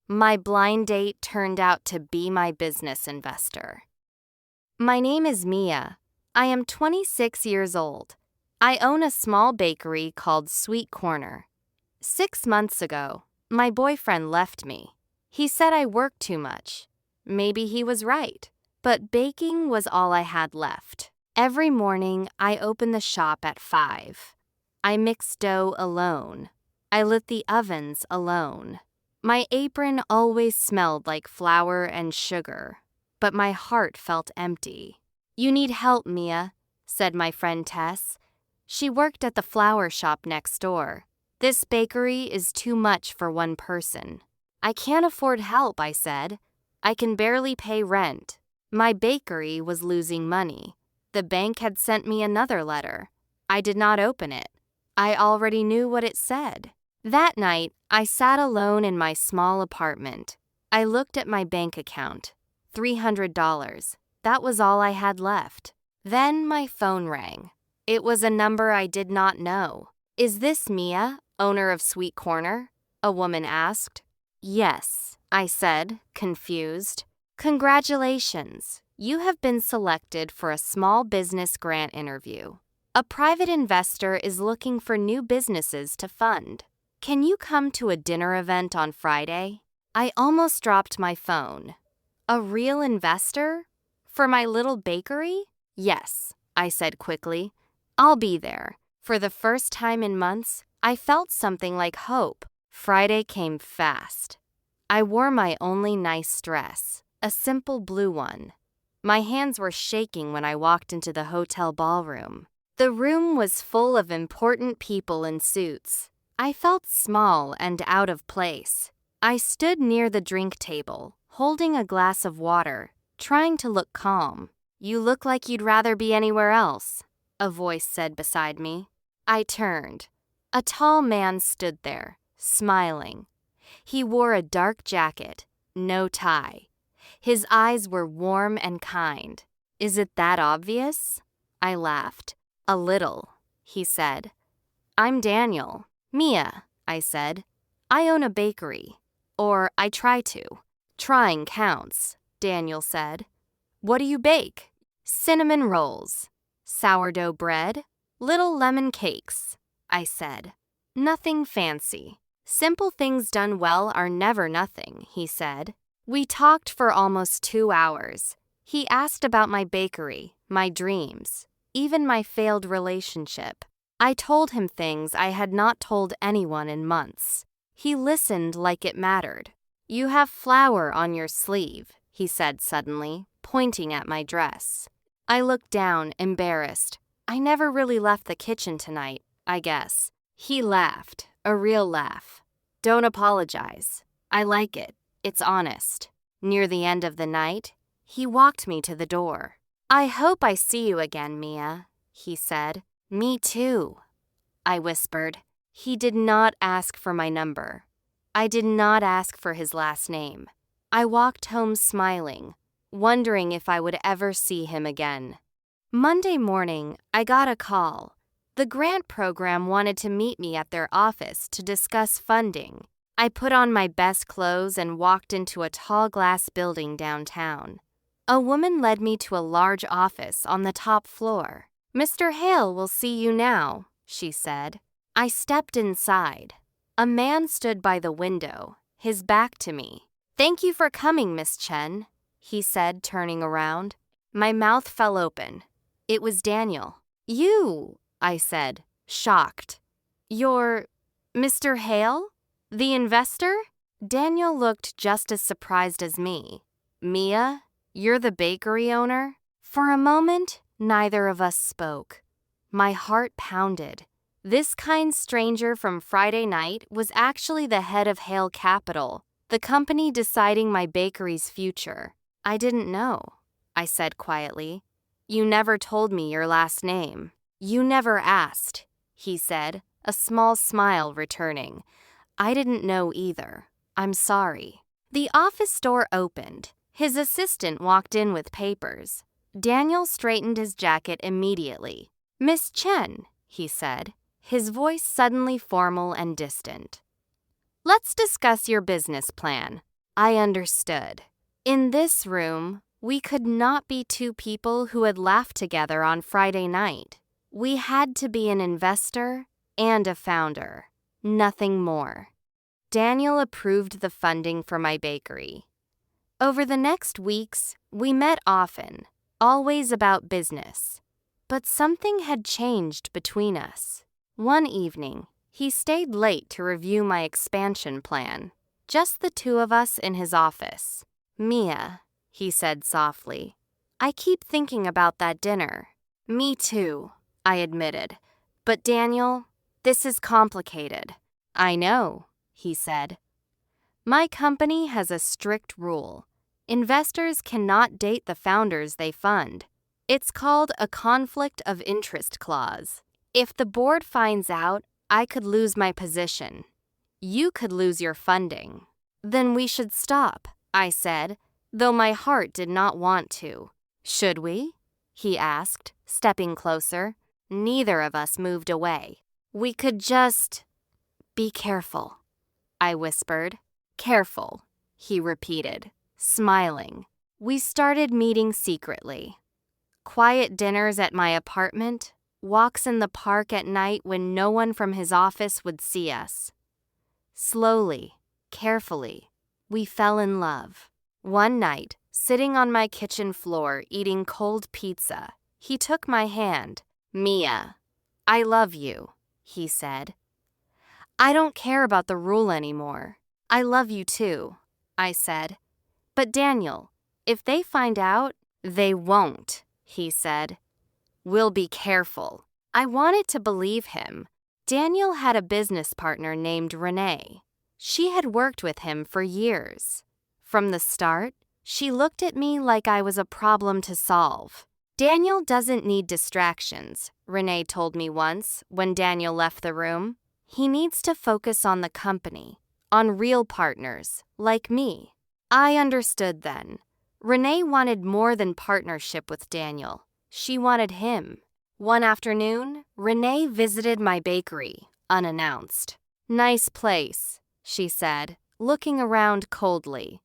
My blind date turned out to be my business investor. My name is Mia. I am 26 years old. I own a small bakery called Sweet Corner. 6 months ago, my boyfriend left me. He said I worked too much. Maybe he was right, but baking was all I had left. Every morning, I open the shop at 5. I mix dough alone. I lit the ovens alone. My apron always smelled like flour and sugar, but my heart felt empty. "You need help, Mia," said my friend Tess. She worked at the flour shop next door. "This bakery is too much for one person." "I can't afford help," I said. "I can barely pay rent." My bakery was losing money. The bank had sent me another letter. I did not open it. I already knew what it said. That night, I sat alone in my small apartment. I looked at my bank account. $300. That was all I had left. Then my phone rang. It was a number I did not know. "Is this Mia, owner of Sweet Corner?" a woman asked. "Yes," I said, confused. "Congratulations. You have been selected for a small business grant interview. A private investor is looking for new businesses to fund. Can you come to a dinner event on Friday?" I almost dropped my phone. A real investor? For my little bakery? "Yes," I said quickly. "I'll be there." For the first time in months, I felt something like hope. Friday came fast. I wore my only nice dress, a simple blue one. My hands were shaking when I walked into the hotel ballroom. The room was full of important people in suits. I felt small and out of place. I stood near the drink table, holding a glass of water, trying to look calm. "You look like you'd rather be anywhere else," a voice said beside me. I turned. A tall man stood there, smiling. He wore a dark jacket, no tie. His eyes were warm and kind. "Is it that obvious?" I laughed. "A little," he said. "I'm Daniel." "Mia," I said. "I own a bakery. Or I try to." "Trying counts," Daniel said. "What do you bake?" "Cinnamon rolls." "Sourdough bread?" "Little lemon cakes," I said. "Nothing fancy." "Simple things done well are never nothing," he said. We talked for almost 2 hours. He asked about my bakery, my dreams, even my failed relationship. I told him things I had not told anyone in months. He listened like it mattered. "You have flour on your sleeve," he said suddenly, pointing at my dress. I looked down, embarrassed. "I never really left the kitchen tonight, I guess." He laughed, a real laugh. "Don't apologize. I like it. It's honest." Near the end of the night, he walked me to the door. "I hope I see you again, Mia," he said. "Me too," I whispered. He did not ask for my number. I did not ask for his last name. I walked home smiling, wondering if I would ever see him again. Monday morning, I got a call. The grant program wanted to meet me at their office to discuss funding. I put on my best clothes and walked into a tall glass building downtown. A woman led me to a large office on the top floor. "Mr. Hale will see you now," she said. I stepped inside. A man stood by the window, his back to me. "Thank you for coming, Miss Chen," he said, turning around. My mouth fell open. It was Daniel. "You," I said, shocked. "You're Mr. Hale? The investor?" Daniel looked just as surprised as me. "Mia, you're the bakery owner?" For a moment, neither of us spoke. My heart pounded. This kind stranger from Friday night was actually the head of Hale Capital, the company deciding my bakery's future. "I didn't know," I said quietly. "You never told me your last name." "You never asked," he said, a small smile returning. "I didn't know either. I'm sorry." The office door opened. His assistant walked in with papers. Daniel straightened his jacket immediately. "Miss Chen," he said, his voice suddenly formal and distant. "Let's discuss your business plan." I understood. In this room, we could not be two people who had laughed together on Friday night. We had to be an investor and a founder. Nothing more. Daniel approved the funding for my bakery. Over the next weeks, we met often, always about business. But something had changed between us. One evening, he stayed late to review my expansion plan. Just the two of us in his office. "Mia," he said softly, "I keep thinking about that dinner." "Me too," I admitted. "But Daniel, this is complicated." "I know," he said. "My company has a strict rule. Investors cannot date the founders they fund. It's called a conflict of interest clause. If the board finds out, I could lose my position. You could lose your funding." "Then we should stop," I said, though my heart did not want to. "Should we?" he asked, stepping closer. Neither of us moved away. "We could just be careful," I whispered. "Careful," he repeated, smiling. We started meeting secretly. Quiet dinners at my apartment, walks in the park at night when no one from his office would see us. Slowly, carefully, we fell in love. One night, sitting on my kitchen floor eating cold pizza, he took my hand. "Mia, I love you," he said. "I don't care about the rule anymore." "I love you too," I said. "But Daniel, if they find out..." "They won't," he said. "We'll be careful." I wanted to believe him. Daniel had a business partner named Renee. She had worked with him for years. From the start, she looked at me like I was a problem to solve. "Daniel doesn't need distractions," Renee told me once when Daniel left the room. "He needs to focus on the company, on real partners, like me." I understood then. Renee wanted more than partnership with Daniel. She wanted him. One afternoon, Renee visited my bakery, unannounced. "Nice place," she said, looking around coldly.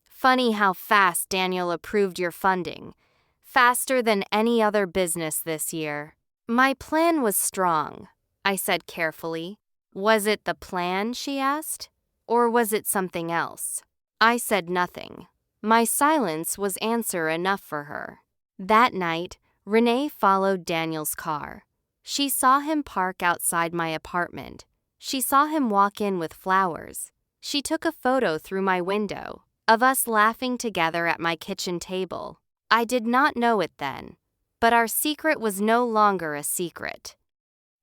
"Funny how fast Daniel approved your funding. Faster than any other business this year." My plan was strong, I said carefully. "Was it the plan?" she asked. "Or was it something else?" I said nothing. My silence was answer enough for her. That night, Renee followed Daniel's car. She saw him park outside my apartment. She saw him walk in with flowers. She took a photo through my window of us laughing together at my kitchen table. I did not know it then, but our secret was no longer a secret.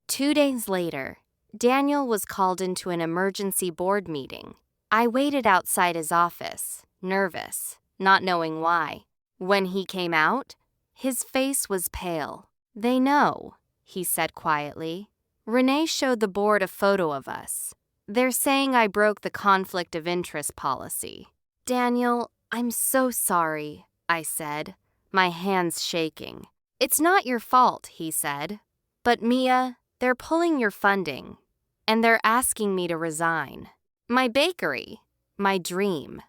2 days later, Daniel was called into an emergency board meeting. I waited outside his office, nervous, not knowing why. When he came out, his face was pale. "They know," he said quietly. "Renee showed the board a photo of us. They're saying I broke the conflict of interest policy." "Daniel, I'm so sorry," I said, my hands shaking. "It's not your fault," he said. "But Mia, they're pulling your funding, and they're asking me to resign." My bakery, my dream,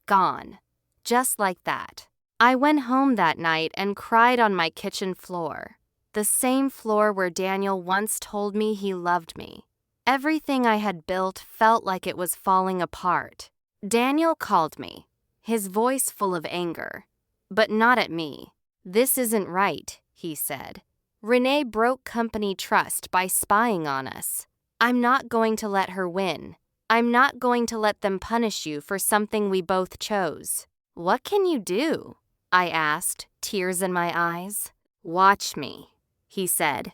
gone, just like that. I went home that night and cried on my kitchen floor, the same floor where Daniel once told me he loved me. Everything I had built felt like it was falling apart. Daniel called me, his voice full of anger, but not at me. "This isn't right," he said. "Renee broke company trust by spying on us. I'm not going to let her win. I'm not going to let them punish you for something we both chose." "What can you do?" I asked, tears in my eyes. "Watch me," he said.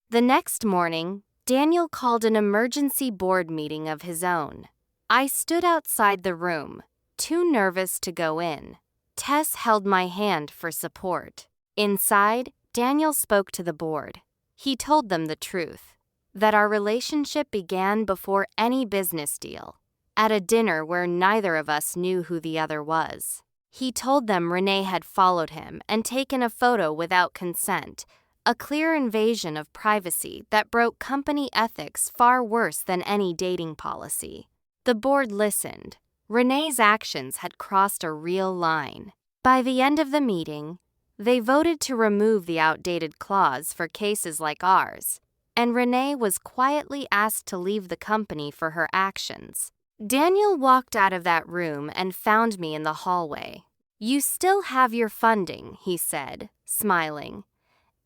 The next morning, Daniel called an emergency board meeting of his own. I stood outside the room, too nervous to go in. Tess held my hand for support. Inside, Daniel spoke to the board. He told them the truth, that our relationship began before any business deal, at a dinner where neither of us knew who the other was. He told them Renee had followed him and taken a photo without consent, a clear invasion of privacy that broke company ethics far worse than any dating policy. The board listened. Renee's actions had crossed a real line. By the end of the meeting, they voted to remove the outdated clause for cases like ours, and Renee was quietly asked to leave the company for her actions. Daniel walked out of that room and found me in the hallway. "You still have your funding," he said, smiling,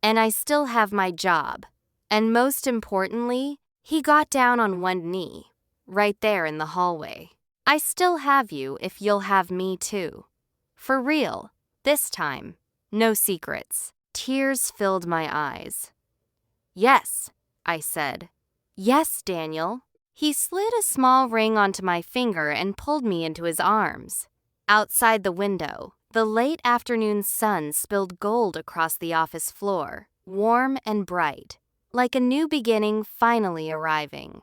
"and I still have my job. And most importantly," he got down on one knee, right there in the hallway, "I still have you if you'll have me too. For real, this time, no secrets." Tears filled my eyes. "Yes," I said. "Yes, Daniel." He slid a small ring onto my finger and pulled me into his arms. Outside the window, the late afternoon sun spilled gold across the office floor, warm and bright, like a new beginning finally arriving.